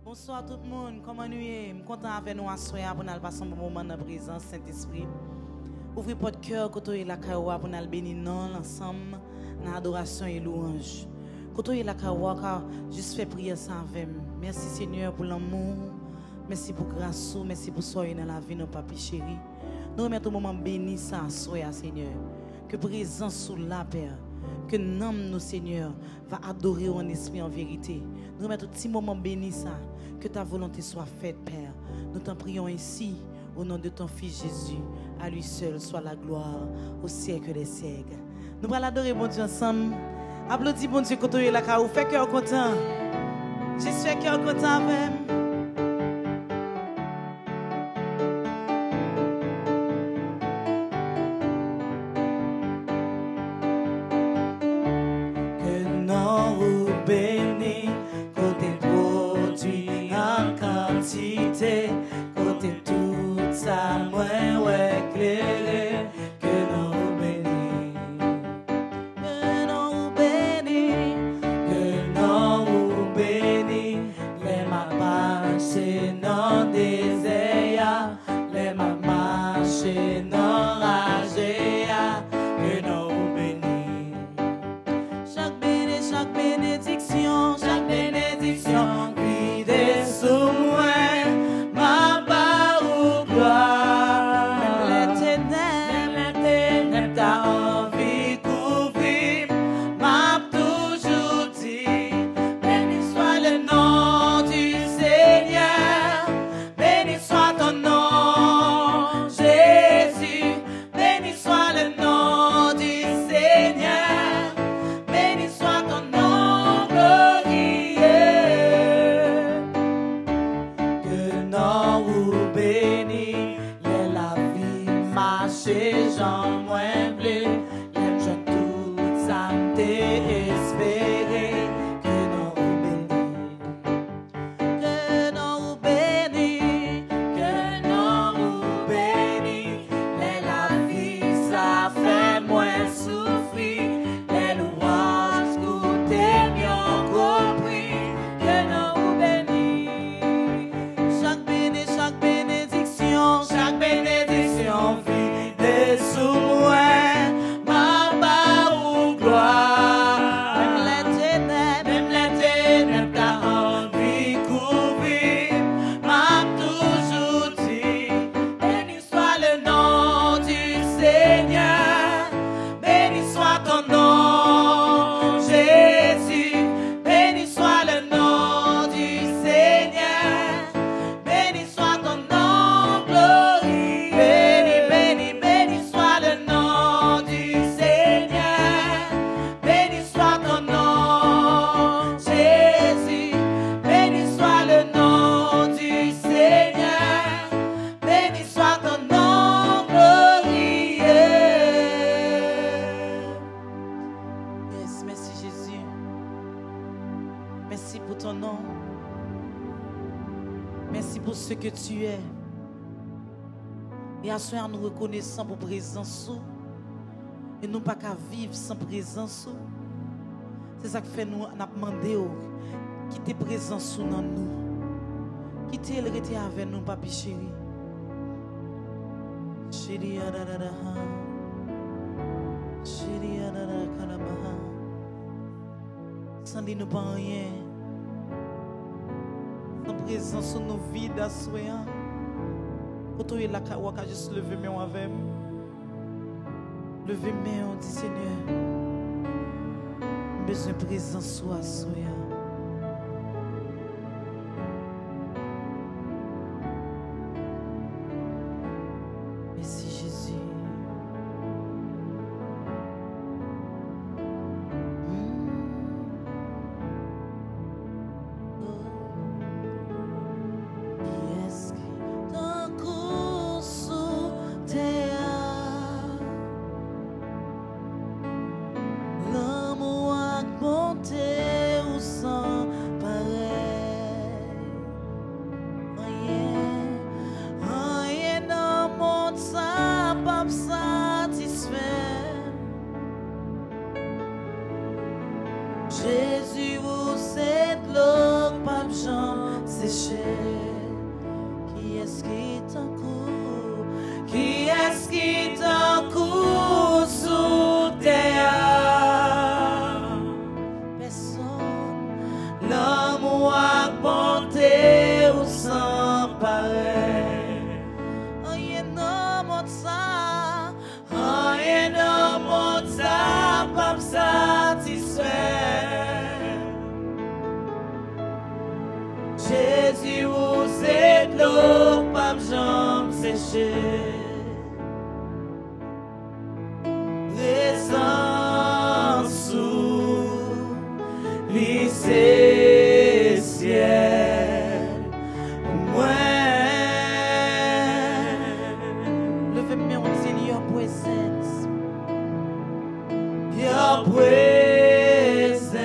Bonsoir tout le monde, comment nous est? Je suis content avec nous à soir pour nous passer un bon moment dans la présence Saint-Esprit. Ouvrez votre cœur, côté la kawa pour nous bénir ensemble dans l'adoration et louange. Côté la kawa car juste fait prière ça avec moi. Merci Seigneur pour l'amour, merci pour grâce, merci pour soyez dans la vie nos papi chéri. Nous remettons un moment béni ça à soir Seigneur. Que présence sous la paix. Que nom nous Seigneur va adorer en esprit en vérité. Nous remettons un petit moment béni ça. Que ta volonté soit faite, Père. Nous t'en prions ici, au nom de ton Fils Jésus. À lui seul soit la gloire, au siècle des siècles. Nous allons adorer bon Dieu ensemble. Applaudis bon Dieu quand tu es là, car vous faites cœur content. Je suis cœur content même. Que non vous bénis, côté produit en quantité, côté tout ça, moins ouais, éclairé. Que non vous bénis, que non vous bénis, que non vous bénis. Les ma marché non désert, les ma marché non ragé, que non vous bénis. Chaque bénédiction, guidez sous moi, ma part ou gloire. Même les ténèbres, t'as envie de couvrir, m'a toujours dit, béni soit le nom du Seigneur, béni soit ton nom, Jésus, béni soit le nom du Seigneur, béni soit ton nom glorieux. Que non vous bénis, les la vie marcher, j'en moins blé, les jeunes tout ça espéré. Que non vous bénis, que non vous bénis, que non vous bénis, les la vie ça fait moins souffrir, les louanges goûter mieux compris. Que non vous bénis, chaque bénédiction vide sous moi, ma part ou gloire. Même les ténèbres, t'as envie de couvrir, m'a toujours dit, béni soit le nom du Seigneur, béni soit ton nom, Jésus, béni soit le nom du Seigneur, béni soit ton nom glorieux. Béni soit le nom du Seigneur, béni soit ton nom, Jésus, béni soit le nom du Seigneur, béni soit ton nom glorieux. Yes, merci Jésus. Merci pour ton nom. Merci pour ce que tu es. Et à ce moment, nous reconnaissons pour présence. Et nous pas qu'à vivre sans présence. C'est ça que fait nous demander qui t'es présent dans nous. Qui t'es rester avec nous, papi chéri. Chéri adadada. Chéri adadada kalabaha. Sans dire nous pas rien. Sans présence sur nos vies d'assoyant. Quand tu es là, tu as juste levé mes mains avec moi. Levé mes mains, on dit Seigneur, besoin de présence sur assoyant. Merci Jésus. Yes. Ton coup sous terre, l'amour a monté ou sans pareil. Rien dans le monde ça pas me satisfaire. Jésus, vous êtes l'eau, pas me séché. Qui est-ce qui t'en court? Qui est-ce qui t'en court sous terre? Personne. L'amour a bonté ou sans pareil. Rien dans mon ça, rien dans mon ça, pas me satisfait. Jésus, vous êtes l'eau, pas me jambe séchée. Présence sous lycée ciel. Moi, levez-moi on dit your presence. Your presence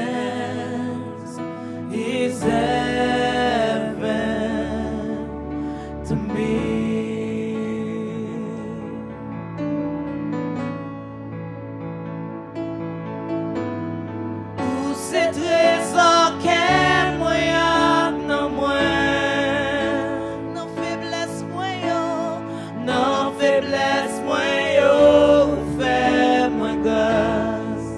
is heaven to me. C'est trésor qu'est moyen non moins, non faiblesse moyen, non faiblesse moyen, fait moins grâce.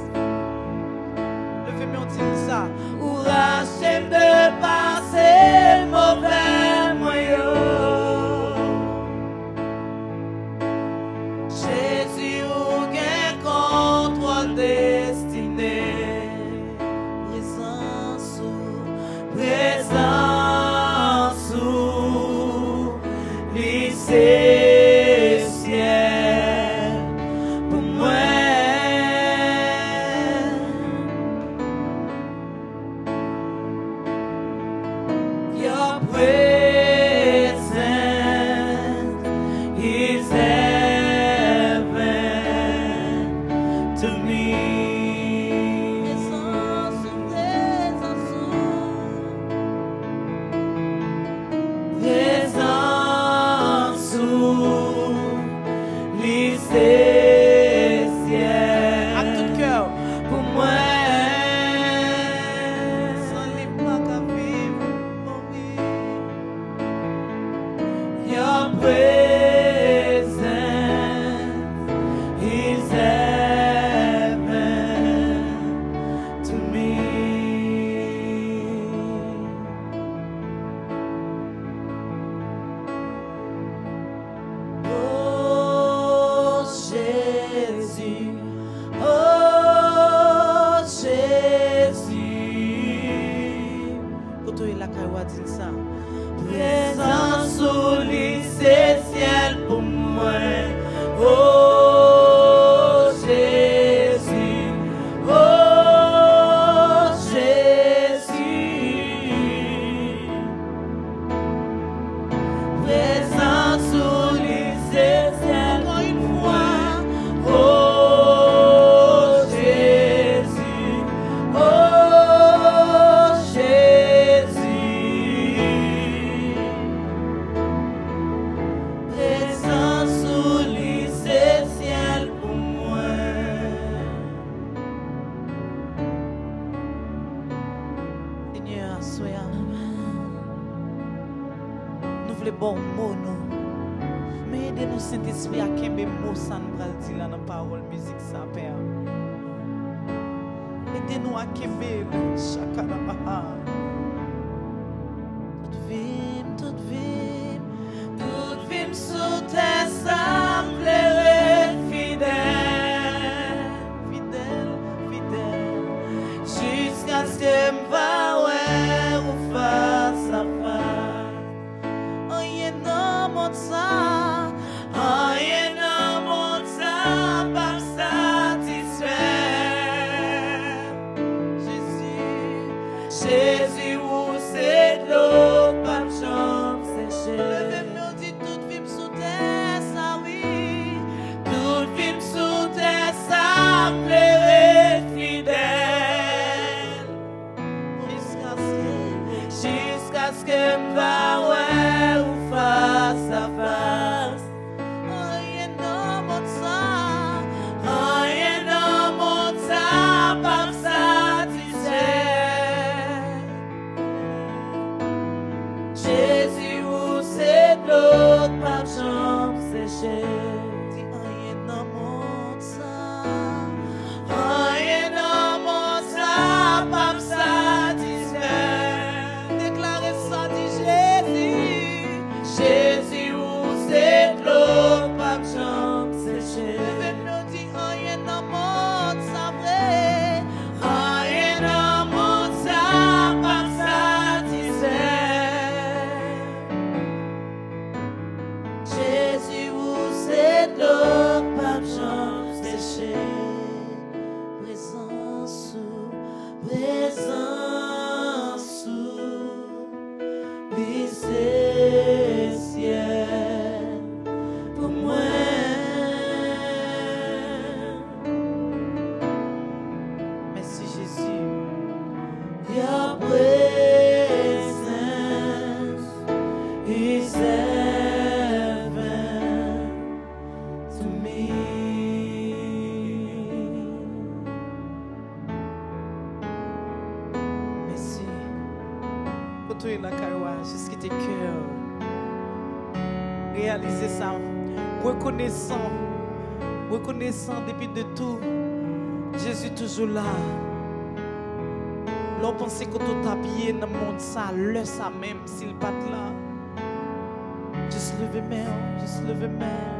Levez-moi on dit ça. Ou rachem de passer mauvais moyen. Jésus ou gain contrôle destiné. Présence sous lycée ciel pour moi. Your presence is heaven to me. Présence sous lycée ciel. À tout cœur. Pour moi, sans les pas qu'à vivre, mourir. Your presence is heaven to me. Oh Jésus, quand il a dit ça, présence sous lycée ciel pour moi. Oh Jésus, présence sous lycée ciel encore une fois. Oh Jésus, présence sous lycée ciel pour moi. Seigneur, soyez nous voulons bon mot nous. Mais aidez-nous Saint-Esprit à qu'aimer mot ça nous va dire là dans parole musique ça père. Aidez-nous à qu'aimer chacun baha. Toute vie sous tes semblés fidèle, jusqu'à ce que me ou face à face. Rien dans mon sang, rien dans mon sang, pas satisfait. Jésus, tu es la caroua, jusqu'à tes cœurs. Réalisez ça. Reconnaissant depuis de tout. Jésus toujours là. L'on pense que tout habillé dans le monde, ça, le ça même, s'il pas là. Juste levez main, juste levez main.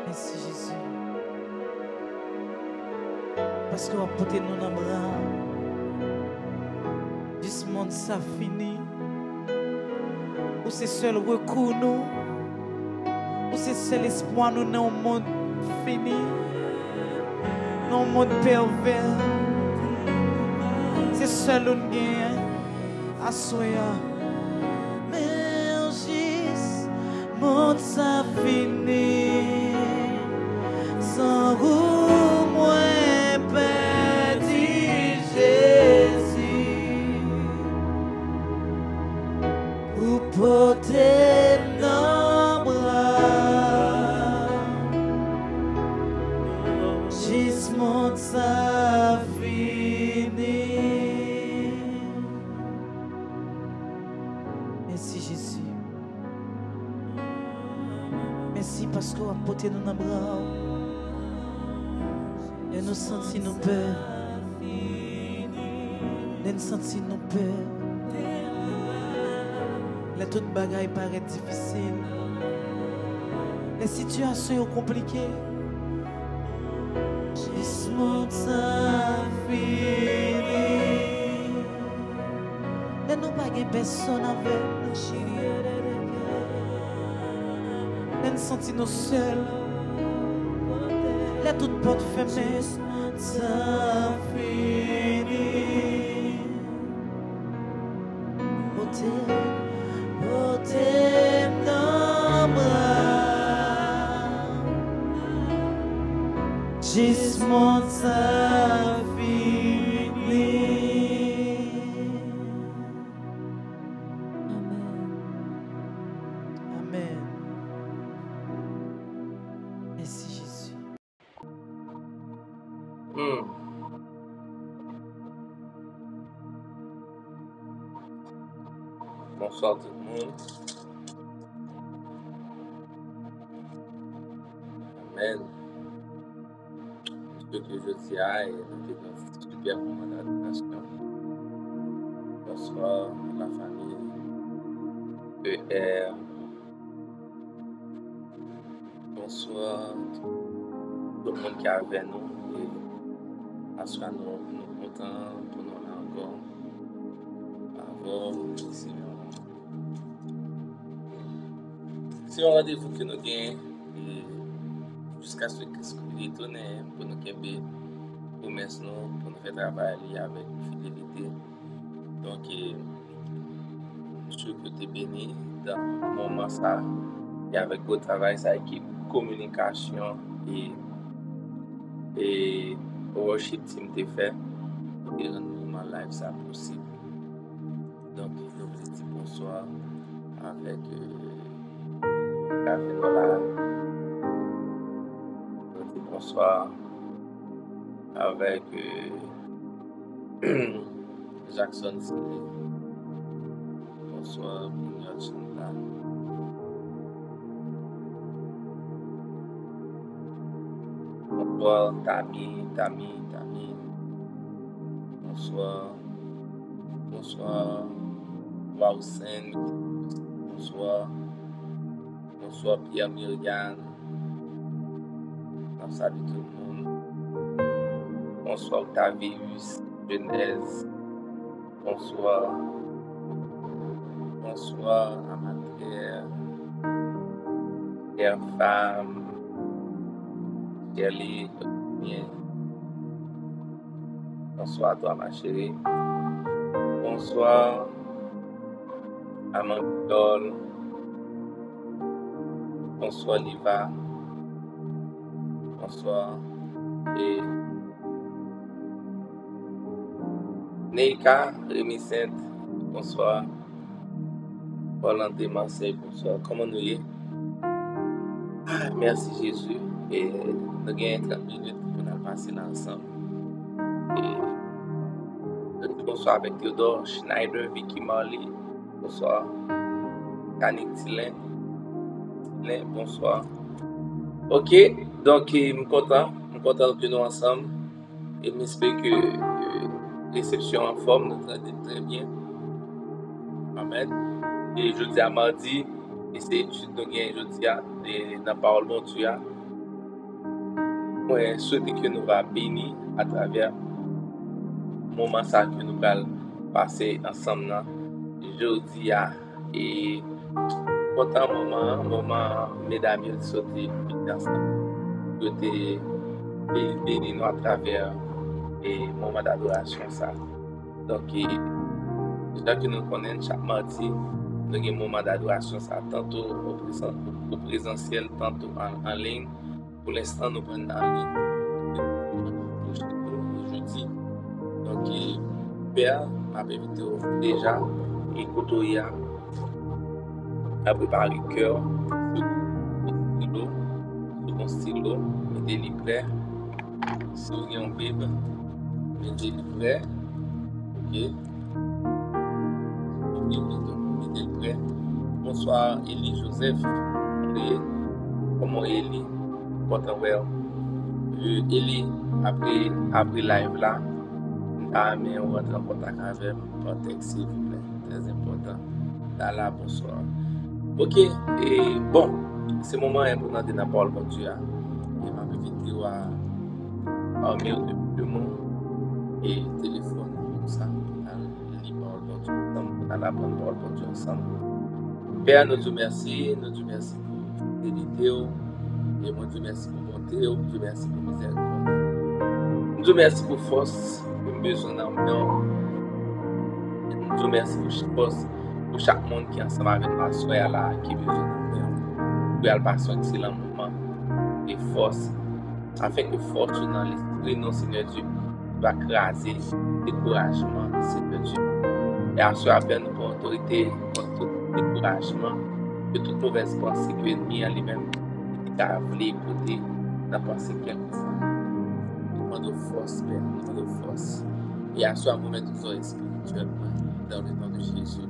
Merci Jésus. Parce que vous portez nous dans le bras. Du monde ça fini. Ou c'est seul recours nous. Ou c'est seul espoir nous dans un monde fini. Dans un monde pervers. C'est seul nous gagne. Assoya. Mais juste monde ça fini. Sans vous moins petit Jésus. Ou porter nos bras. Juste monde ça fini. Merci Jésus. Merci parce que vous avez porté nous dans les bras. Et nous sentis nos peurs. Et nous sentis nos peurs. Les toutes bagailles paraissent difficiles. Les situations sont compliquées. Juste mon temps fini. Et nous pas personne avec nous. Et nous sentis nous seuls. Les toutes portes fermées, ça finit. Ôtez nos bras. Juste mon ça finit. Amen. Amen. Merci Jésus. Bonsoir tout le monde. Amen. Ce que je dis est un super moment d'adoration. Bonsoir la famille ER. Bonsoir tout le monde qui est avec nous. Et assurez nous contents pour nous là encore. Avant, c'est un rendez-vous que nous gagnons jusqu'à ce que nous retournions pour nous faire promesses pour nous faire travailler avec fidélité. Donc, je suis que tu es béni dans le moment ça et avec votre travail, ça équipe communication et worship team te fait et rendre le moment live ça possible. Donc, je vous dis bonsoir avec bonsoir avec Jackson Silly. Bonsoir, Pignol Chantal. Bonsoir, Tami. Bonsoir, Wausen. Bonsoir, Pierre Myriam. Salut tout le monde. Bonsoir, Octavius, Genèse. Bonsoir, Amateur, chère femme, Kelly, bien. Bonsoir à toi, ma chérie. Bonsoir, Amandole. Bonsoir, Liva. Bonsoir. Et Neika, Rémi Sainte. Bonsoir. Paul-André Marseille, bonsoir. Comment nous y est? Merci Jésus. Et nous avons 30 minutes pour nous passer ensemble. Et bonsoir avec Théodore Schneider, Vicky Marley. Bonsoir. Kanik Tilin. Bonsoir. Ok, donc je suis content que nous ensemble. Et j'espère que réception en forme, nous traite très bien. Amen. Et je dis à mardi, et c'est étude nous gagne jeudi dans la parole bon Dieu. Moi, je souhaite que nous va bénir à travers le moment ça que nous allons passer ensemble jeudi et Content moment, mesdames, ils sauté ensemble. Côté béni nous à travers et moment d'adoration ça. Donc, déjà que nous connaissons chaque mardi, nous avons un moment d'adoration ça, tantôt au présentiel, tantôt en ligne. Pour l'instant, nous prenons en ligne. Jeudi. Donc, Père m'a invité déjà et Kotoya a préparé le cœur, second stylo, mettez-le prêt. Si vous avez un Bible, mettez-le prêt. Ok. Mettez-le prêt. Bonsoir, Élie Joseph. Comment Élie? Content well. Élie, après live là, on rentre en contact avec par texte, s'il vous plaît. Très important. Là, bonsoir. Ok, et bon, c'est le moment important de la parole pour Dieu. Il m'a invité à mail de monde et téléphone, comme ça, à lire parole pour Dieu ensemble, à la bonne parole pour Dieu ensemble. Père, nous te remercions pour fidélité, et moi, Dieu merci pour bonté, Dieu merci pour miséricorde. Dieu merci pour force, pour besoin d'amour. Dieu merci pour force. Pour chaque monde qui est ensemble avec ma soeur là, qui besoin de pour passer un excellent moment et force, afin que force dans l'esprit, non, Seigneur Dieu, va craser découragement, Seigneur Dieu. Et à ce appel, nous pour autorité, contre tout découragement, de toute mauvaise pensée que l'ennemi a lui-même été voulu écouter, n'a pensé quelquefois. Nous demandons force, Père, nous demandons force. Et à ce moment, nous sommes spirituellement dans le nom de Jésus.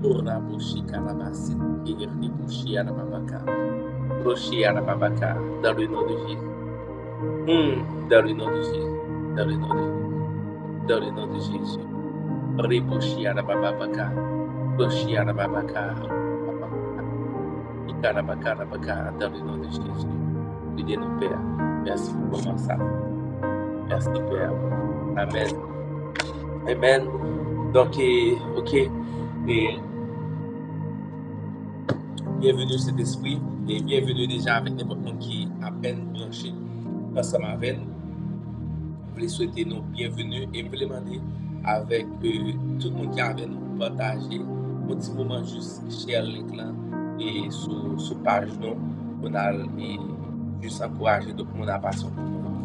Ora Boshi Kalabasi, Irni Boshi Arababaka, Boshi Arababaka, dans le nom de Jésus. Dans le nom de Jésus, dans le nom de Jésus, dans le nom de Jésus. Riboshi Arababaka, Boshi Arababaka, Ikarabaka, dans le nom de Jésus. Priez nos Père, merci pour comment ça. Merci Père. Amen. Amen. Donc, ok. Et bienvenue cet esprit et bienvenue déjà avec n'importe qui à peine branché ensemble avec nous. Je voulais souhaiter nous bienvenue et me demander avec tout le monde qui est avec nous partager un petit moment juste share le link là et sur page nous on a juste encourager tout le monde à passer un moment.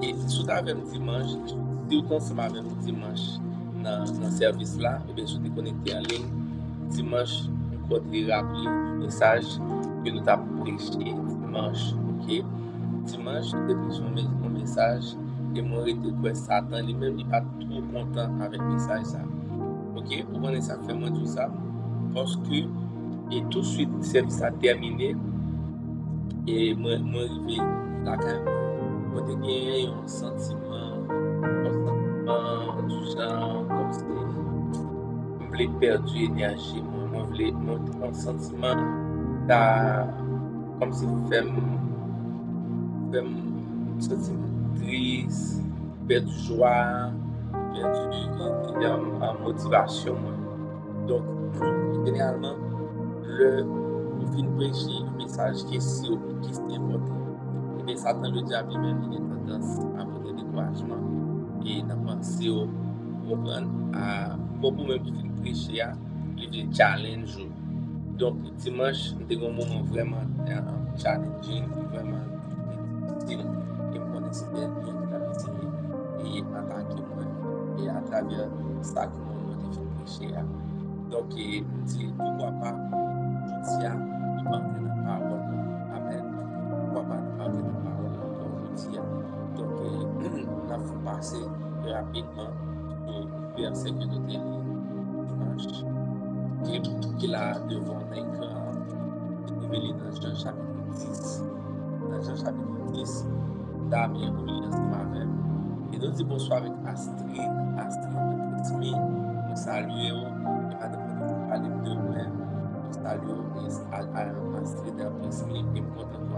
Et si vous avez un dimanche, si vous êtes ensemble avec nous dimanche dans le service là, et bien je suis connecté en ligne dimanche. Pour te rappeler le message que nous avons prêché dimanche. Ok? Dimanche, nous avons prêché un message et moi, je suis Satan lui-même, il n'est pas trop content avec le message. Ok? Pour qu'on ça fait moi tout ça, parce que et tout de suite, le service a terminé et moi, arrivé là quand même. Moi, j'ai un sentiment du genre comme si je voulais perdre l'énergie. On voulait monter un sentiment comme si vous faites un sentiment triste, perdu joie, perdu motivation. Donc, généralement, vous finissez prêcher un message qui est si important. Et bien, Satan, le diable, même, il a tendance à monter découragement et à penser au comprendre à beaucoup même qui finissent prêcher. Le challenge. Donc, dimanche, nous avons un moment vraiment challenging, vraiment difficile. Et je connaissais bien qui avait essayé et attaqué moi. Et à travers ça, que nous avons fait prêcher. Donc, je me dis, pourquoi pas, je dis, nous parler de la parole. Amen. Pourquoi pas nous parler de la parole encore aujourd'hui. Donc, nous avons passé rapidement au verset que nous avons lu dimanche. Qu'il a devant l'écran, trouvé dans Jean chapitre 10. Dans Jean chapitre 10, Damien vous lit ensemble avec. Et nous disons bonsoir avec Astrid de Petitmi. Nous saluons, et madame, parler de vous-même. Nous saluons Astrid de Petitmi et nous comptons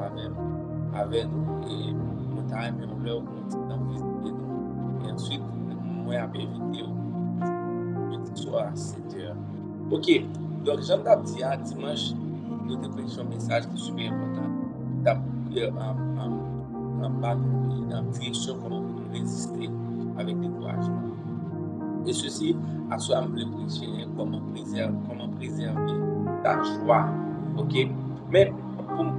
avec nous. Et nous t'aimons leur continuer visiter nous. Et ensuite, nous avons invité au petit soir à 7h. Ok, Donc, j'aime dit dimanche, nous avons pris un message qui est super important. En bas, dans la direction comment nous résister avec le découragement. Et ceci, à soi, me prêcher comment préserver ta joie. Ok? Mais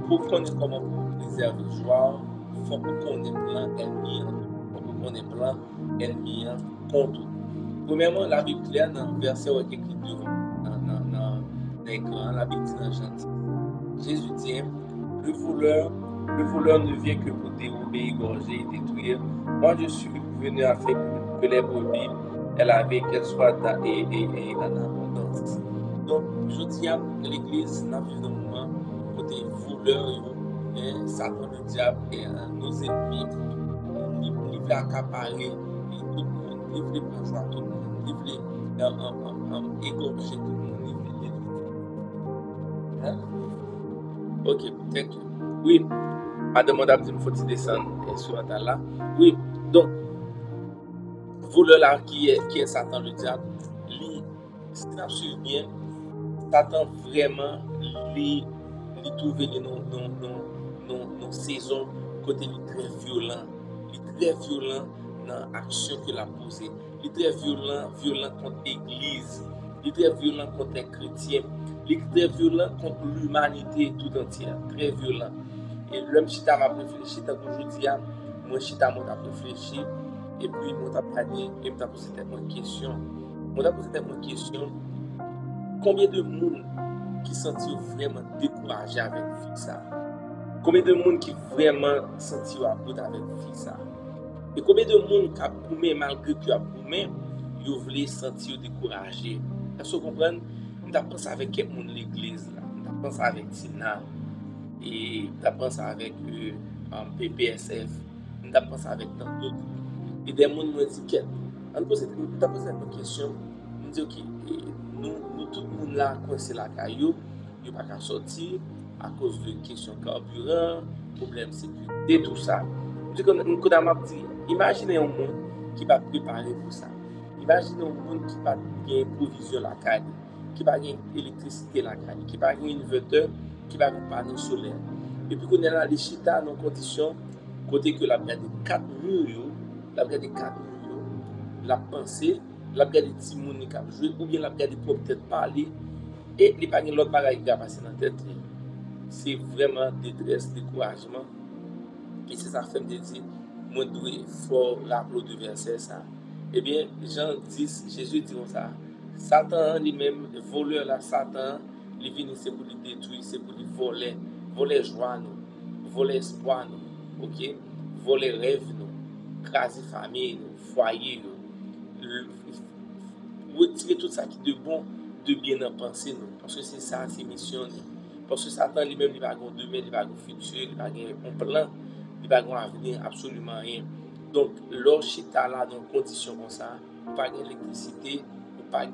pour connaître comment préserver la joie, il faut qu'on ait plein d'ennemis. Il faut qu'on ait plein d'ennemis contre. Premièrement, la Bible claire dans le verset où il est écrit devant dans l'écran, la Bible dit dans Jean 10. Jésus dit, le voleur ne vient que pour dérober, égorger et détruire. Moi, je suis venu afin que les brebis aient la vie, qu'elles soient en abondance. Donc, je dis à l'Église, nous vivons dans un moment côté voleur, Satan, le diable et nos ennemis, ils veulent accaparer tout le monde, ils veulent prendre joie tout le monde, ils veulent égorger tout le monde, ils veulent détruire. Hein? Ok, thank you. Oui, madame, il faut descendre sur la là. Oui, donc, voleur là qui est Satan, le diable, si nous suivons bien, Satan vraiment, il trouve nos saisons côté très violent. Il est très violent dans l'action qu'il a posée. Il est très violent contre l'église. Il est très violent contre les chrétiens. Il est très violent contre l'humanité tout entière. Très violent. Et l'homme chita m'a réfléchi, tant qu'aujourd'hui, moi chita m'a réfléchi, et puis m'a parlé, et m'a posé tellement de questions. Combien de monde qui sentit vraiment découragé avec ça? Combien de monde qui vraiment senti à bout avec ça? Et combien de monde qui a boumé malgré qu'il a boumé, ils voulaient sentir découragé? Est-ce que vous comprenez? Nous avons pensé avec quel monde l'église là? Nous avons pensé avec Tina et nous avons pensé avec PPSF. Nous avons pensé avec tant d'autres. Et des gens nous disent que nous avons posé une question. Nous disons ok, nous tout le monde là coincé la caillou, il n'y a pas qu'à sortir à cause de questions carburant, problème sécurité, tout ça. Nous avons dit, imaginez un monde qui va préparer pour ça. Imaginez un monde qui va gagner provision la caille, qui va gagner électricité la caille, qui va gagner inverteur, qui va gagner panneau solaire. Et puis qu'on est là les chita dans conditions côté que la regardé 4 murs, la pensée, la regardé petit monde qui a joué ou bien la regardé peut-être parler et les pas l'autre bagaille qui va passer dans tête. C'est vraiment détresse, découragement. Et c'est ça fait me dire moi dois fort rappeler du verset ça. Eh bien, Jean 10, Jésus dit comme ça. Satan lui-même, le voleur là, Satan, il vient c'est pour lui détruire, c'est pour lui voler joie nous, voler espoir nous, ok, voler rêve nous, craser famille nous, foyer nous, retirer tout ça qui est de bon, de bien en penser nous, parce que c'est ça, c'est mission nous. Parce que Satan lui-même, il va avoir demain, il va avoir futur, il va avoir un plan, il va avoir un avenir, absolument rien. Donc, lorsqu'il là dans des conditions comme ça, il n'y a pas d'électricité, il n'y a pas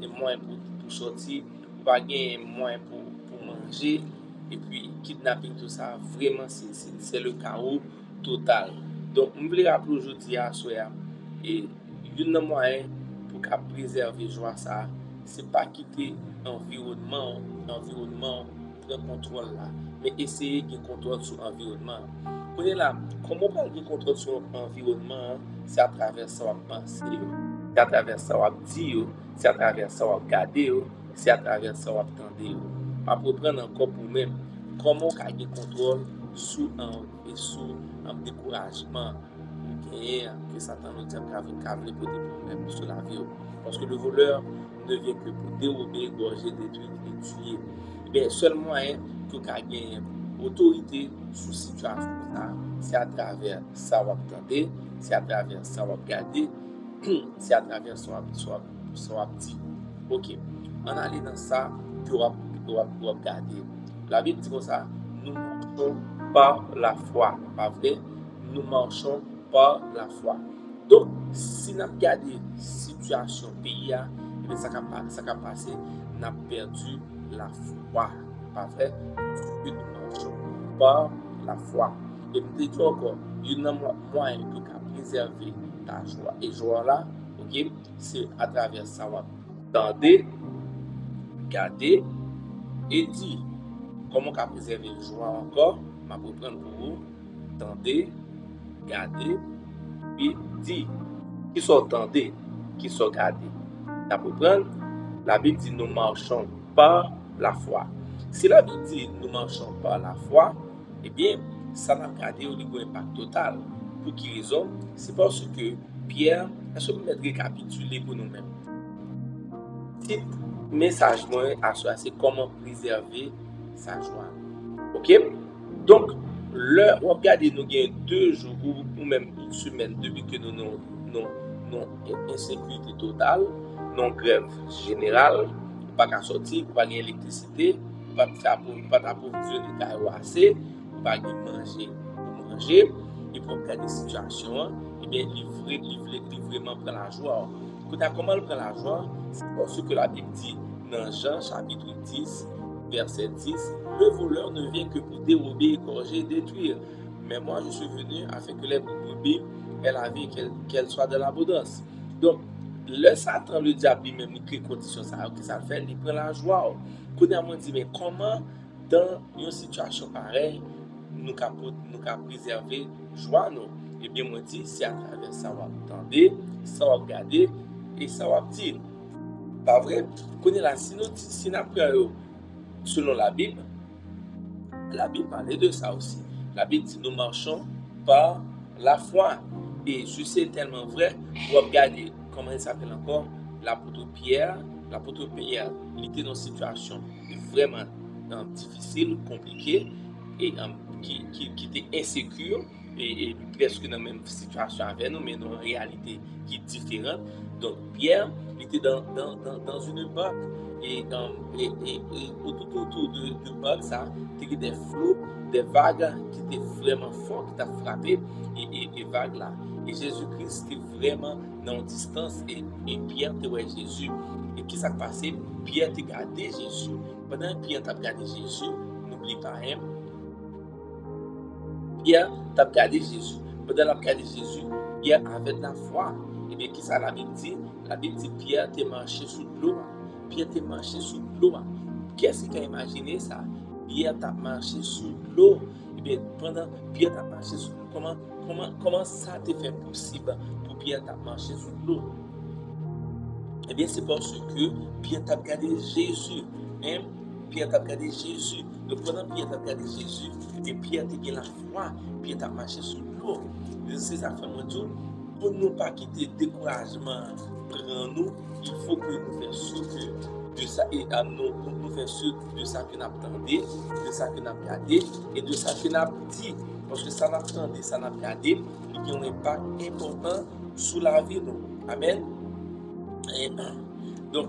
de moyens pour sortir, il n'y a pas de moyens pour manger, et puis kidnapping, tout ça, vraiment, c'est le chaos total. Donc, je voulais rappeler aujourd'hui à Soya, et il y a un moyen pour préserver joie ça, c'est pas quitter l'environnement, prendre contrôle là, mais essayer de contrôle sur l'environnement. Là, comment on peut contrôler sur l'environnement? C'est à travers ça qu'on pense, c'est à travers ça qu'on dit, c'est à travers ça qu'on regarde, c'est à travers ça qu'on attend. On peut prendre encore pour même comment on peut contrôle sur un découragement que Satan nous dit qu'il pour des problèmes sur la vie. Parce que le voleur ne vient que pour dérober, égorger, détruire et tuer. Bien, seul moyen que vous gagnez autorité sur situation, c'est à travers ça qu'on attendait, c'est à travers ça qu'on regarder, c'est à travers ça qu'on dit. Ok, on allait dans ça que on regarder. La Bible dit comme ça, nous marchons par la foi, pas vrai? Nous marchons par la foi. Donc, si nous regardons la situation pays, ça va passer, nous avons perdu la foi, pas vrai? Nous marchons par la foi. Et nous disons encore, il y a un moyen pour préserver ta joie. Et joie là, ok, c'est à travers ça tendez, gardez et dit. Comment qu'a préserver le joie encore? Je vais reprendre pour vous. Tendez, gardez et dit. Qui sont tendez, qui sont gardés. Je vais reprendre. La Bible dit nous marchons par la foi. Si la Bible dit nous marchons par la foi, eh bien, ça n'a pas gardé un impact total. Pour qui raison? C'est parce que Pierre, est-ce que vous pouvez récapituler pour nous-mêmes? Si message c'est comment préserver sa joie. Ok? Donc, on regarde nous gagnons 2 jours ou même une semaine depuis que nous avons insécurité totale, non grève générale, pas qu'à sortir, pas d'électricité, pas d'approvisionner assez, pas de manger pour manger, et pour regarder des situations, et bien, vraiment prendre la joie. Comment elle prend la joie? C'est parce que la Bible dit dans Jean chapitre 10, verset 10, le voleur ne vient que pour dérober, égorger, détruire. Mais moi, je suis venu afin que les brebis aient la vie, qu'elle soit de l'abondance. Donc, le Satan, le diable lui-même, il crée conditions, ça fait, il prend la joie. Quand on dit, mais comment, dans une situation pareille, nous avons préserver joie, nous? Eh bien, moi, je dis, c'est à travers ça, on va entendre, ça va regarder, et ça va dire. Pas vrai? Si nous apprenons selon la Bible parlait de ça aussi. La Bible dit nous marchons par la foi. Et je sais tellement vrai, vous regardez comment il s'appelle encore, l'apôtre Pierre. L'apôtre Pierre, il était dans une situation vraiment difficile, compliquée, et qui était insécure, et presque dans la même situation avec nous, mais dans une réalité qui est différente. Donc Pierre, il était dans une barque, et autour de barque, ça, il y a des flots, des vagues qui étaient vraiment fortes, qui t'ont frappé, et vagues là. Et Jésus-Christ était vraiment dans une distance, et Pierre te voit Jésus. Et qu'est-ce qui s'est passé? Pierre t'a gardé Jésus. Pendant que Pierre t'a gardé Jésus, n'oublie pas, hein? Pierre t'a gardé Jésus. Pendant qu'il a gardé Jésus, Pierre avait de la foi. Et bien, qui ça la Bible dit? La Bible dit Pierre t'a marché sous l'eau. Pierre t'a marché sous l'eau. Qu'est-ce qui a imaginé ça? Pierre t'a marché sous l'eau. Et bien, pendant que Pierre t'a marché sous l'eau, comment ça t'a fait possible pour Pierre t'a marché sous l'eau? Eh bien, c'est parce que Pierre t'a gardé Jésus. Hein? Pierre t'a gardé Jésus. Donc, pendant que Pierre t'a gardé Jésus, et Pierre t'a gagné la foi, Pierre t'a marché sur l'eau. C'est ça, pour ne pas quitter le découragement, nous, il faut que nous fassions sûr de ça, et nous fassions sûr de ça que nous attendons, de ça que nous avons gardé, et de ça que nous avons dit. Parce que ça nous attendait, ça nous avons gardé, il y a un impact important sur la vie. Amen. Donc,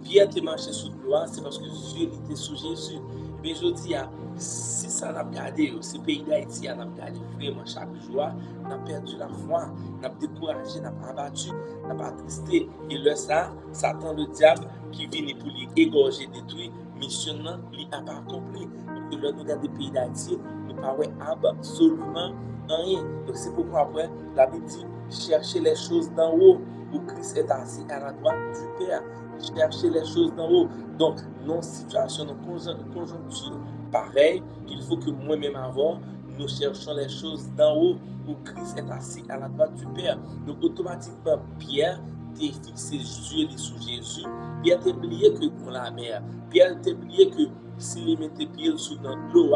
Pierre t'a marché sous l'eau, c'est parce que Dieu était sous Jésus. Mais je dis, si ça n'a pas gardé, si le pays d'Haïti n'a pas gardé vraiment chaque jour, n'a perdu la foi, n'a découragé, n'a pas abattu, n'a pas attristé. Et là, ça attend le diable qui vient pour lui égorger, détruire, missionnant, lui n'a pas accompli. Donc, là, nous regardons le pays d'Haïti, nous ne pouvons absolument rien. Donc, c'est pourquoi après, la Bible dit, cherchez les choses d'en haut, où Christ est assis à la droite du Père. Chercher les choses d'en haut. Donc, nos situations, nos conjonctures, pareil, il faut que moi-même avant, nous cherchons les choses d'en haut où Christ est assis à la droite du Père. Donc, automatiquement, Pierre t'a fixé Dieu sous Jésus. Pierre t'a oublié que pour la mer. Pierre t'a oublié que s'il mettait pied sous l'eau,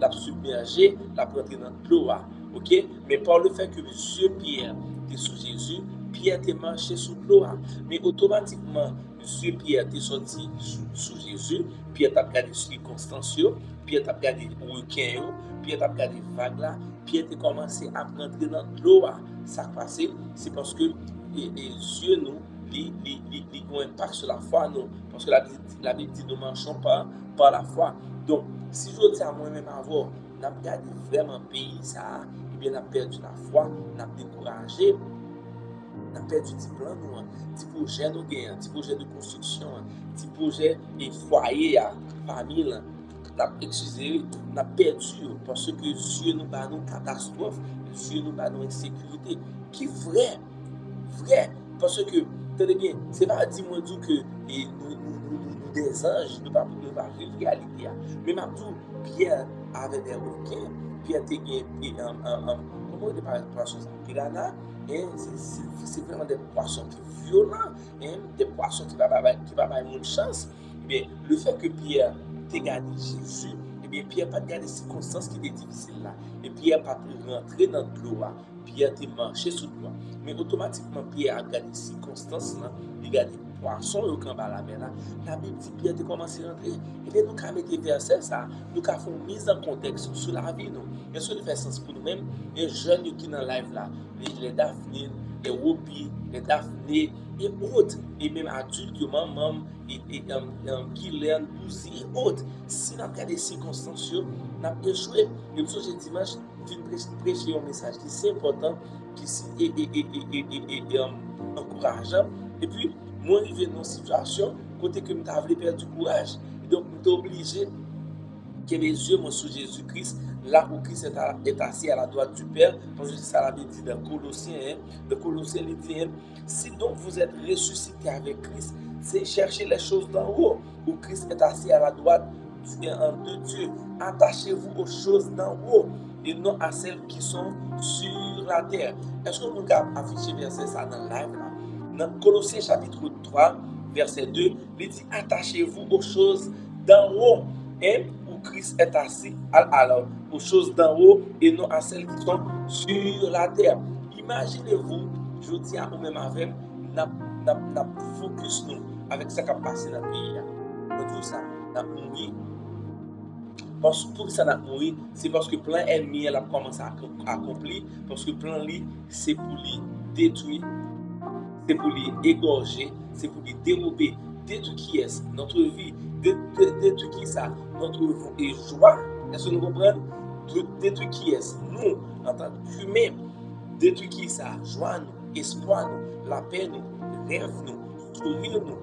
l'a submergé, l'a planté dans l'eau. Ok? Mais par le fait que Dieu Pierre est sous Jésus, Pierre t'a marché sous l'eau. Mais automatiquement, Monsieur Pierre t'est sorti sous Jésus, Pierre t'a regardé circonstances, Pierre t'a regardé week-end, Pierre t'a regardé vague là, Pierre t'a commencé à rentrer dans l'eau. Ça passé, c'est parce que les yeux nous, ils ont un impact sur la foi, nous, parce que la Bible dit nous ne marchons pas par la foi. Donc, si je dis à moi-même avoir, on a regardé vraiment le pays, ça, et bien on a perdu la foi, on a découragé. On a perdu des plans, des projets de guerre, des projets de construction, des projets de foyer, famille. On a perdu parce que Dieu nous bat une catastrophe, Dieu nous bat une insécurité. Qui est vrai, parce que Tenez bien, c'est pas dire moi dire que nous des anges, nous pas vivre réalité. Mais m'a dit Pierre avait des requins, Pierre était comment on dit par poisson ça? Piranha, et c'est vraiment des poissons qui violents, des poissons qui va pas une chance. Mais le fait que Pierre t'ait gardé Jésus, et bien Pierre pas gardé les circonstances qui étaient difficiles là, et Pierre pas rentré dans l'eau, Pierre t'est marché sous l'eau. Mais automatiquement Pierre a gardé les circonstances là, il a gardé poisson au camp à la mer là. La Bible dit Pierre t'est commencé à rentrer. Et bien nous avons mis des versets ça, nous avons fait une mise en contexte sur la vie nous. Est-ce que le fait sens pour nous-mêmes, les jeunes qui sont dans la live là, les Daphné, les Ruby, les Daphné, et autres, et même adultes, maman, et Guylaine, Bouzy, et autres. Si nous avons des circonstances, nous avons échoué. Et pour ce dimanche, je prêcher un message qui est important, qui est encourageant. Et puis, moi, je suis dans une situation côté que je avais perdu du courage. Et donc, je suis obligé que mes yeux sur Jésus-Christ, là où Christ est assis à la droite du Père, parce que ça l'avait dit dans Colossiens, il dit, si donc vous êtes ressuscité avec Christ, c'est chercher les choses d'en haut, où Christ est assis à la droite de Dieu. Attachez-vous aux choses d'en haut, et non à celles qui sont sur la terre. Est-ce que vous pouvez afficher verset ça dans le live là? Dans Colossiens chapitre 3, verset 2, il dit, attachez-vous aux choses d'en haut, où Christ est assis, alors aux choses d'en haut et non à celles qui sont sur la terre. Imaginez-vous, je dis à vous-même avec, nous focus nous avec ce qui a passé dans le pays. Tout ça, nous avons mouru. Parce que pour ça, nous avons mouru, c'est parce que plein ennemi a commencé à accomplir, parce que plein lit, c'est pour les détruire, c'est pour les égorger, c'est pour les dérober. Détruire qui est notre vie, détruire qui ça, notre joie. Est-ce que nous comprenons? Détruire qui est nous, en tant qu'humains, détruire qui ça, joie nous, espoir nous, la paix nous, rêve nous, sourire nous,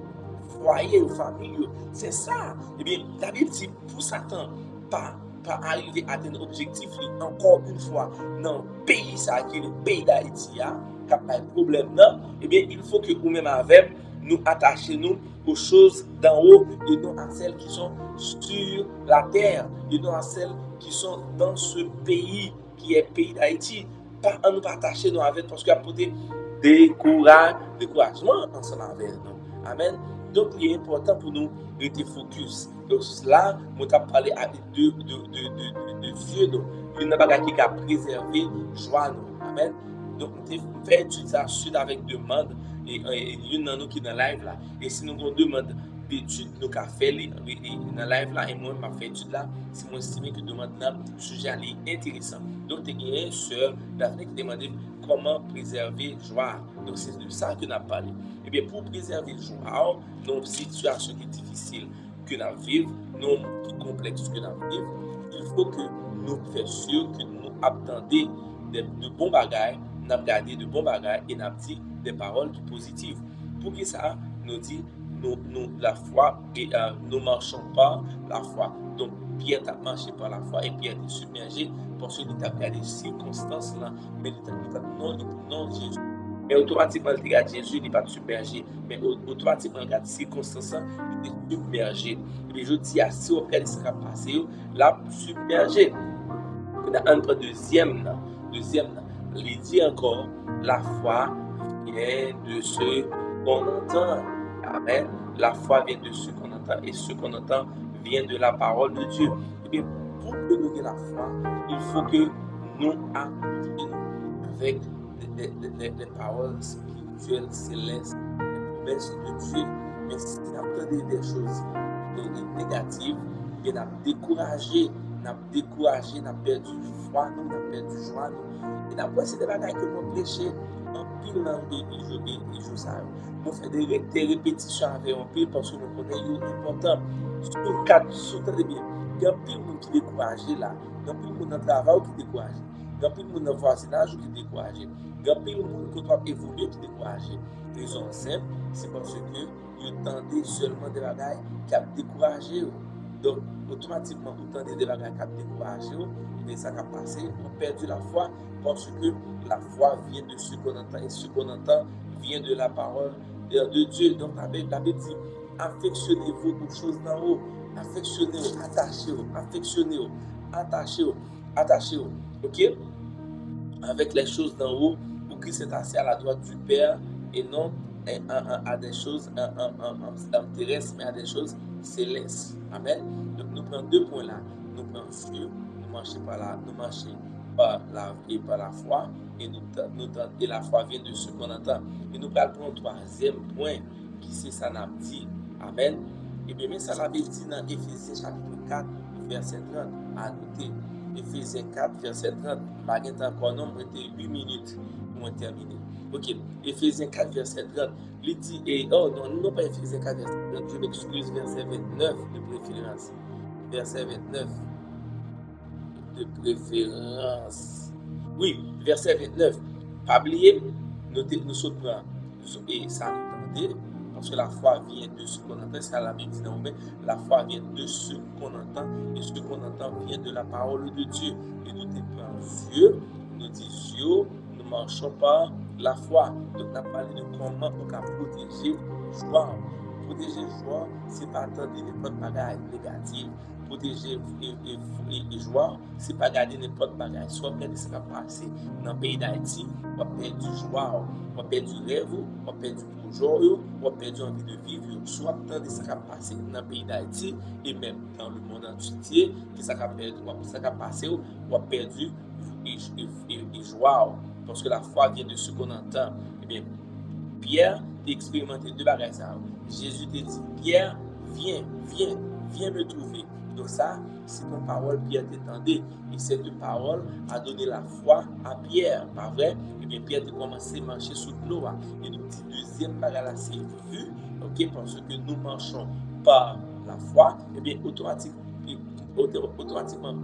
foyer ou famille. C'est ça. Eh bien, la Bible dit pour Satan, pas arriver à atteindre l'objectif, encore une fois, dans le pays, ça, qui est le pays d'Haïti, qui a un problème, eh bien, il faut que nous-mêmes avec nous attachons aux choses d'en haut et non à celles qui sont sur la terre et non à celles qui sont dans ce pays qui est le pays d'Haïti. Pas à nous attacher nous avec parce qu'il y a peut-être découragement ensemble avec nous. Amen. Donc il est important pour nous de te focus. Donc là, nous avons parlé avec de vieux nous. Il n'y a pas qui a préservé joie nous. Amen. Donc nous avons fait étudier avec demande. Et une de nous qui est dans live là. Et si nous avons demande d'études, nous avons fait dans live là. Et moi, je fait étude là. Si moi estime que demande là, le sujet est intéressant. Donc, tu as une sœur Daphné qui demandait comment préserver joie. Donc, c'est de ça que nous avons parlé. Et bien, pour préserver joie, dans une situation qui est difficile que nous vivons, non qui est complexe que nous vivons, il faut que nous fassions sûr que nous attendons de bons bagages, nous regardons de bons bagages et nous dit des paroles positives. Pour que ça nous dit la foi et nous ne marchons pas la foi. Donc Pierre a marché par la foi et Pierre est submergé parce qu'il a regardé les circonstances là, mais il a non Jésus. Mais automatiquement, il regarde Jésus, il n'est pas submergé. Mais automatiquement, il regarde les circonstances, il est submergé. Et je dis, si on regarde ce qui a passé, là, submergé. Entre deuxième, il dit encore, la foi vient de ce qu'on entend. Amen. La foi vient de ce qu'on entend et ce qu'on entend vient de la parole de Dieu. Et bien, pour que nous ayons la foi, il faut que nous appliquions avec les paroles spirituelles, célestes, les promesses de Dieu. Mais si nous avons des choses négatives, bien, nous avons découragé, nous avons perdu foi, nous avons perdu joie. Et après, c'est des bagages que nous prêchons en pile dans les jours. Nous faisons des répétitions avec un pile parce que nous connaissons l'important. Sur le bien, il y a un pile de monde qui est découragé là. Il y a un pile de monde dans le travail qui est découragé. Il y a un pile de monde dans le voisinage qui est découragé. Il y a un pile de monde qui doit évoluer qui est découragé. Raison simple, c'est parce que vous tendez seulement des bagages qui ont découragé. Donc, automatiquement, vous tendez des bagages qui ont découragé. Et ça a passé, on a perdu la foi parce que la foi vient de ce qu'on entend et ce qu'on entend vient de la parole de Dieu. Donc la Bible dit, affectionnez-vous aux choses d'en haut. Affectionnez-vous, attachez-vous, affectionnez-vous, attachez-vous, attachez-vous. Ok? Avec les choses d'en haut, où Christ est assis à la droite du Père et non à des choses terrestres, mais à des choses célestes. Amen. Donc nous prenons 2 points là. Nous prenons Dieu, nous marchons par la foi, et la foi vient de ce qu'on entend. Et nous prenons le 3e point, qui c'est ça n'a dit. Amen. Et bien, mais ça l'avait dit dans Éphésiens chapitre 4, verset 30, à noter. Éphésiens 4, verset 30, je vais encore non, 8 minutes pour terminer. Ok, Éphésiens 4, verset 30, il dit, non pas Éphésiens 4, verset 30, je m'excuse, verset 29 de préférence. Verset 29 de préférence. Oui, verset 29. Pas oublier, nous sommes et ça nous entendez, parce que la foi vient de ce qu'on entend, c'est à la Bible dit dans la foi vient de ce qu'on entend, et ce qu'on entend vient de la parole de Dieu. Et nous dépendons Dieu, nous disons, nous ne marchons pas la foi. Donc, on a parlé de comment on peut protéger joie. Protéger joie, c'est pas attendre n'importe bagage négatif. Protéger et joie, c'est pas garder n'importe bagage. Soit perdre ce qui va passer dans le pays d'Haïti, on va perdre du joie, on va perdre du rêve, on va perdre du projet, on va perdre envie de vivre. Soit perdre ce qui va passer dans le pays d'Haïti et même dans le monde entier, que ça va passer, on va perdre et joie. Parce que la foi vient de ce qu'on entend. Eh bien, Pierre a expérimenté 2 bagages. Jésus t'a dit, Pierre, viens me trouver. Donc ça, c'est ton parole Pierre t'entendait. Et cette parole a donné la foi à Pierre, pas vrai? Et bien Pierre a commencé à marcher sous l'eau. Et le petit 2e bagage c'est vu, ok? Parce que nous marchons par la foi, et bien automatiquement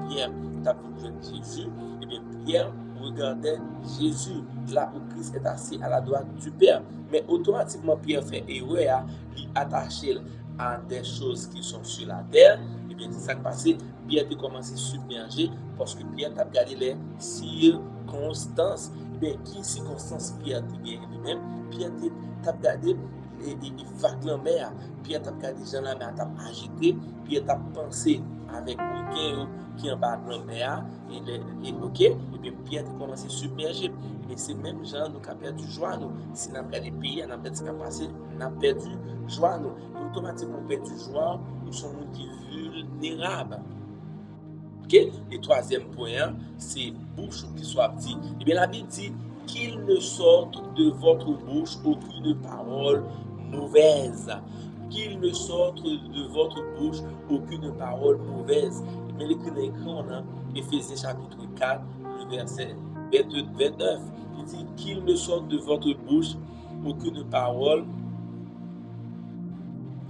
Pierre t'a vu Jésus. Et bien Pierre regardait Jésus là où Christ est assis à la droite du Père. Mais automatiquement Pierre fait erreur, il attaché à des choses qui sont sur la terre. Et bien c'est ça qui passé. Pierre a commencé à submerger parce que Pierre a regardé les circonstances. Et bien qui circonstances Pierre a gagné lui-même? Pierre a regardé les vagues de la mer. Pierre a regardé les gens de la mer, a agité. Pierre a pensé avec quelqu'un qui est en bas de la mer. Et bien Pierre a commencé à submerger. Et c'est même gens nous qui avons perdu joie. Si nous avons perdu le pays, nous avons perdu ce qui a passé, nous avons perdu joie. Et automatiquement, on perd joie, nous sommes qui vulnérables. Okay? Et 3e point, c'est bouche qui soit dit. Et bien la Bible dit qu'il ne sorte de votre bouche aucune parole mauvaise. Qu'il ne sorte de votre bouche aucune parole mauvaise. Et bien l'écrit dans l'écran, Éphésiens chapitre 4, le verset 29, il dit qu'il ne sorte de votre bouche aucune parole,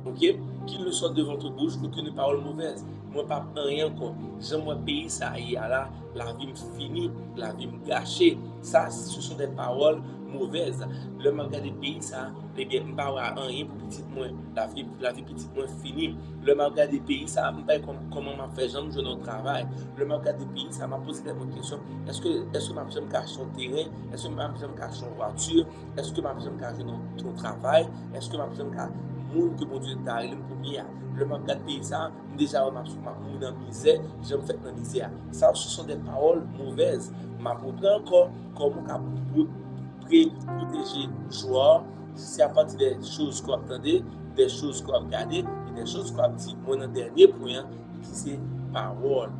ok? Qu'il ne sorte de votre bouche aucune parole mauvaise. Moi, pas rien encore. J'aimerais payer ça y est là, la vie me finit, la vie me gâchée. Ça, ce sont des paroles mauvaises. Le magasin des pays, ça, eh bien, je ne parle rien pour petit moins. La vie petit moins finie. Le magasin des pays, ça, je ne sais pas comment je fais, je ne travail. Le magasin des pays, ça m'a posé des questions. Est-ce que ma femme cache son terrain? Est-ce que ma femme cache son voiture? Est-ce que ma femme cache ton travail? Est-ce que ma femme cache monde que mon Dieu t'a réglé pour bien? Le manque de pays, ça, déjà, on m'a dans misère, je me fais dans misère. Ça, ce sont des paroles mauvaises. Ma propre encore, comment protéger joie, c'est à partir des choses qu'on entendait, des choses qu'on regardait, et des choses qu'on dit. Mon dernier point, qui c'est parole.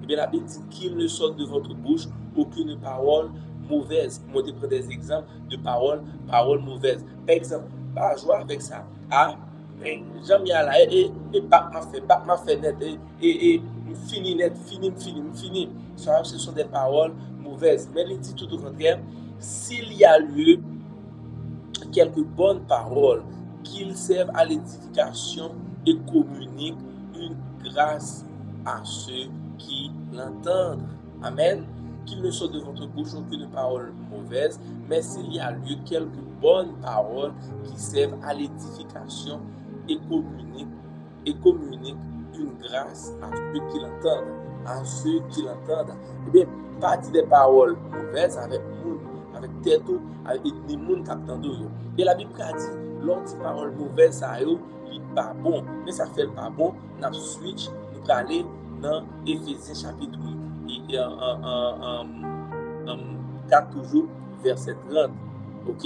Et bien, la Bible dit qu'il ne sorte de votre bouche aucune parole mauvaise. Moi, je prends des exemples de paroles mauvaises. Par exemple, pas jouer avec ça. J'aime bien là, et pas ma fenêtre, et fini net, fini. Ça, ce sont des paroles mauvaises. Mais il dit tout au contraire, s'il y a lieu, quelques bonnes paroles, qu'ils servent à l'édification et communiquent une grâce à ceux qui l'entendent. Amen. Qu'il ne soit de votre bouche aucune parole mauvaise, mais s'il y a lieu, quelques bonnes paroles qui servent à l'édification et communiquent une grâce à ceux qui l'entendent. Eh bien, pas dire des paroles mauvaises avec avec tête ou avec des monde qui attendent yo. Et la Bible a dit l'on dit parole mauvaise ça yo, il pas bon, mais ça fait pas bon, n'a switch nous aller dans Éphésiens chapitre 4 toujours verset 30. OK?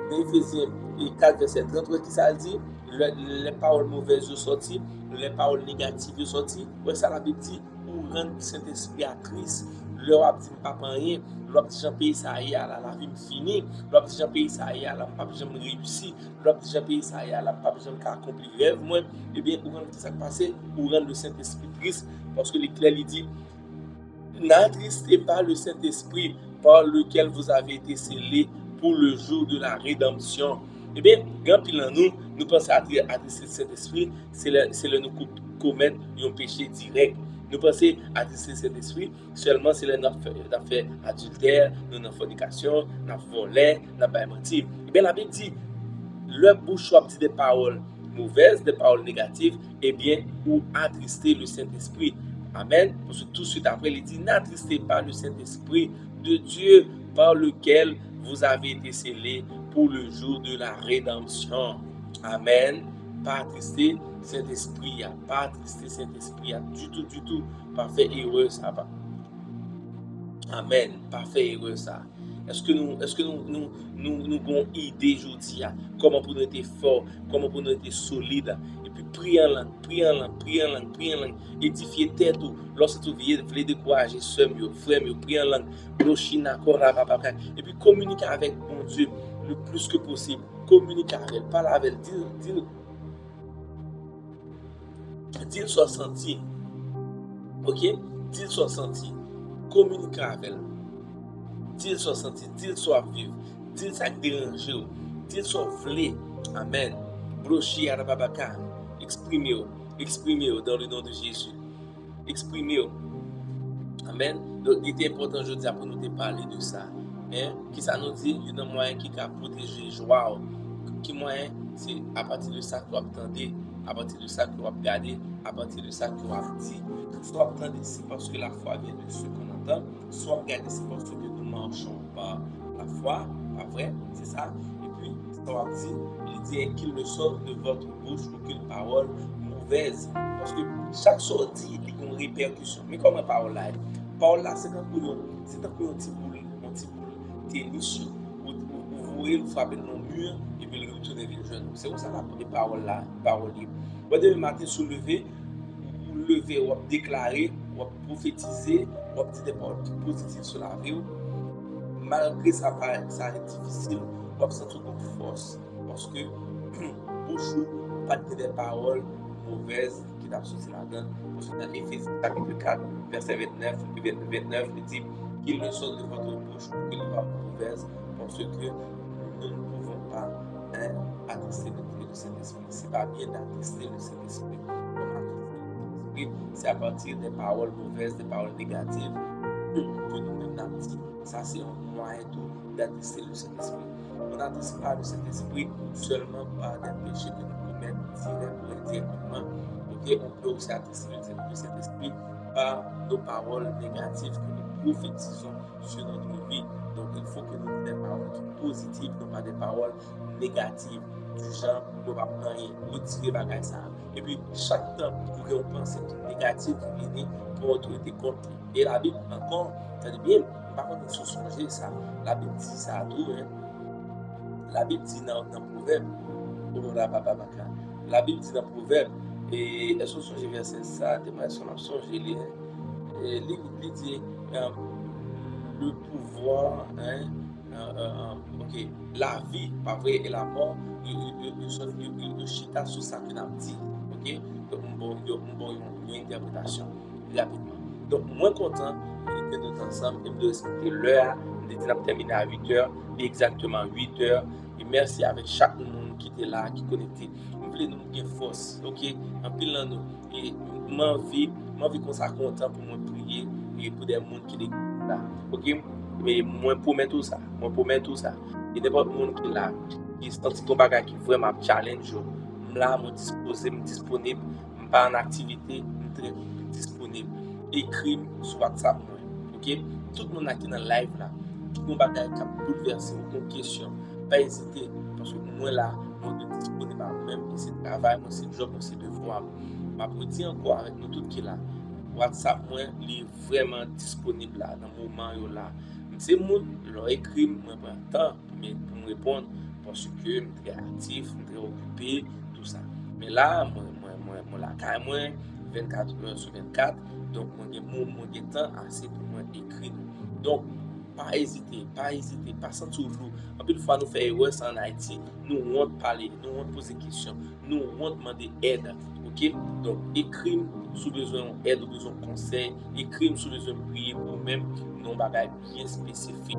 Dans Éphésiens 4 verset 30, qui ça dit les paroles mauvaises sont sorties, les paroles négatives sont sorties. Ouais, ça la Bible dit pour rendre le Saint-Esprit à Christ, leur a dit pas rien, leur dit Jean pays ça y est la vie finie, leur dit Jean pays ça y est la pas jamais réussi, leur dit Jean pays ça y est la pas jamais accomplir rêve moi, et bien pour rendre ça passer, pour rendre le Saint-Esprit Christ parce que l'Écriture lui dit n'attristez pas le Saint-Esprit par lequel vous avez été scellés pour le jour de la rédemption. Eh bien, grand pile en nous pensons à attrister le Saint-Esprit, c'est le nous commettre un péché direct. Nous pensons à attrister le Saint-Esprit seulement c'est le nous fait adultère, nous avons fornication, nous avons volé, nous avons menti. Eh bien, la Bible dit, le bouche soit dit des paroles mauvaises, des paroles négatives, eh bien, ou attrister le Saint-Esprit. Amen. Parce que tout de suite après, il dit, n'attristez pas le Saint-Esprit de Dieu par lequel vous avez été scellés pour le jour de la rédemption. Amen. Pas attrister Saint-Esprit, pas attrister Saint-Esprit, du tout. Parfait erreur ça va. Amen. Parfait erreur ça. Est-ce que nous avons une idée aujourd'hui comment pour nous être forts, comment pour nous être solides, et puis prier en langue, édifier tête ou lorsque vous voulez décourager soeur, frère, prier en langue, et puis communiquer avec mon Dieu le plus que possible, communiquer avec, parler avec, dire soit senti, ok, dire soit senti, communiquer avec. Dit soit senti, dit soit vivre, dit ça dérange, dit soit vle. Amen. Brochi à la babaka. Exprimez-vous dans le nom de Jésus. Exprimez-vous. Amen. Donc, il est important aujourd'hui pour nous de parler de ça. Hein? Qui ça nous dit? Il y a un moyen qui a protégé joie. Qui moyen? C'est à partir de ça que vous attendez, à partir de ça que vous regardez, à partir de ça que vous dit. Soit attendez, c'est parce que la foi vient de ce qu'on entend, soit regardez, c'est parce que nous marchons par la foi, pas vrai, c'est ça. Et puis, ça il dit qu'il ne sorte de votre bouche aucune parole mauvaise. Parce que chaque sortie, il y a une répercussion. Mais comme une parole là, c'est un petit boule tennis, vous voyez, vous frappez dans le mur, et puis le retourner vers le genou. C'est comme ça la parole là, parole libre. Vous devez matin soulever, vous lever, vous déclarer, vous prophétiser, vous dire des paroles positives sur la vie. Malgré ça, ça est difficile, vous avez senti une force. Parce que, bouche, pas des paroles mauvaises qui t'ont sorti là-dedans. Parce que dans Éphésiens chapitre 4, verset 29, il dit qu'il ne sort de votre bouche qu'il ne soit mauvaise, parce que nous ne pouvons pas attrister le Saint-Esprit. Ce n'est pas bien d'attrister le Saint-Esprit. C'est à partir des paroles mauvaises, des paroles négatives que nous-mêmes n'avons dit. Ça, c'est un moyen d'attrister le Saint-Esprit. On n'attriste pas le Saint-Esprit seulement par des péchés que nous commettons direct ou indirectement. Okay? On peut aussi attrister le Saint-Esprit par nos paroles négatives que nous prophétisons sur notre vie. Donc, il faut que nous ayons des paroles positives, non pas des paroles négatives. Du genre, nous ne pouvons pas rien, retirer bagage ça. Et puis, chaque temps, nous avons pensé négative qui vient pour autorité contre. Et la Bible, encore, ça dit bien, par contre, il faut songer ça. La Bible dit ça à tout. Hein. La Bible dit dans Proverbe, la Bible dit dans Proverbe, et est-ce que songer verset ça, témoignage on a songé, il dit le pouvoir, ok, la vie, pas vrai, et la mort, il chita sur ça que nous avons dit. Ok, donc, une interprétation rapidement. Donc, moins content que nous sommes ensemble et de respecter l'heure. Nous avons terminé à 8h, exactement 8h. Et merci avec chaque monde qui était là, qui est connecté. Nous voulons nous gagner force. Ok, en pile nous. Et m'envie qu'on soit content pour moi prier et pour des gens qui sont là. Ok, mais moi promets tout ça. Et n'importe monde qui est là, qui est senti comme bagage qui vraiment challenge. Là, je suis disponible, je suis pas en activité, je suis très disponible. Écris sur WhatsApp. Ok? Tout le monde qui est dans le live là, tout bagage qui a bouleversé une question, pas hésiter parce que moi là, moi de disponible même c'est travail, moi c'est job, moi c'est devoir. Ma pour dire encore avec nous tout qui là. WhatsApp moi il est vraiment disponible là dans le moment où là. C'est moi leur écrit moi prend temps pour me répondre parce que je suis très actif, je suis très occupé, tout ça. Mais là moi la caille moi 24 heures sur 24, donc moi j'ai temps assez pour moi écrire. Donc pas hésiter, pas sentir lourd. En plus, fois nous faisons erreur en Haïti, nous on parler, nous on poser des questions, nous on demander aide. OK? Donc écrire sous besoin d'aide ou besoin de conseil, écrire sous besoin de prier pour même non bagages bien spécifiques.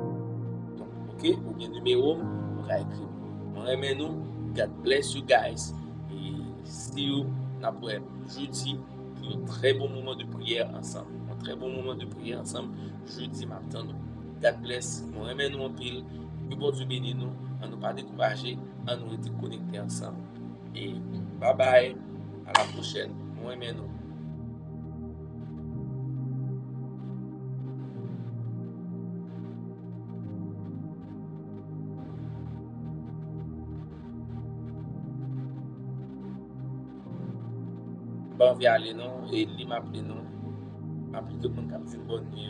Donc OK, ou bien numéro, vous pouvez écrire. On remet nous, God bless you guys. Et see you après jeudi pour un très bon moment de prière ensemble. Un très bon moment de prière ensemble jeudi matin. God bless. Nous remet nous en pile. Que bon Dieu bénisse nous. On ne nous pas décourager. On nous rester connectés ensemble. Et bye bye. À la prochaine. Nous remet nous. Bon, viens aller non. Et lui m'appelle non. M'appelle tout le monde qui a dit bonne nuit.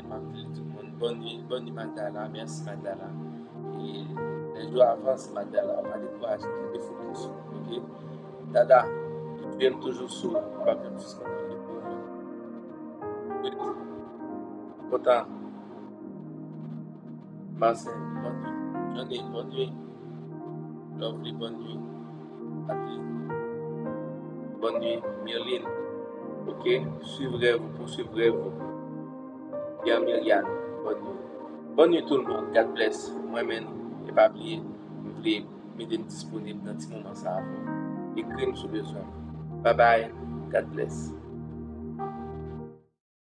M'appelle tout le monde bonne nuit Magdala. Merci Magdala. Et les jours avant, c'est Magdala. On va décourager des focus. OK? Dada, tu aimes toujours sur pas comme tu seras. Content. Marcel, bonne nuit. Johnny, bonne nuit. Lovely, bonne nuit. Happy. Bonne nuit. Myrline. OK? Suivrez-vous, poursuivrez-vous. Bien, Myriam. Bonne nuit. Bonne nuit tout le monde. God bless. Moi-même, et pas oublier, vous voulez m'aider disponible dans ce moment ça. Écrivez-moi sur besoin. Bye bye. God bless.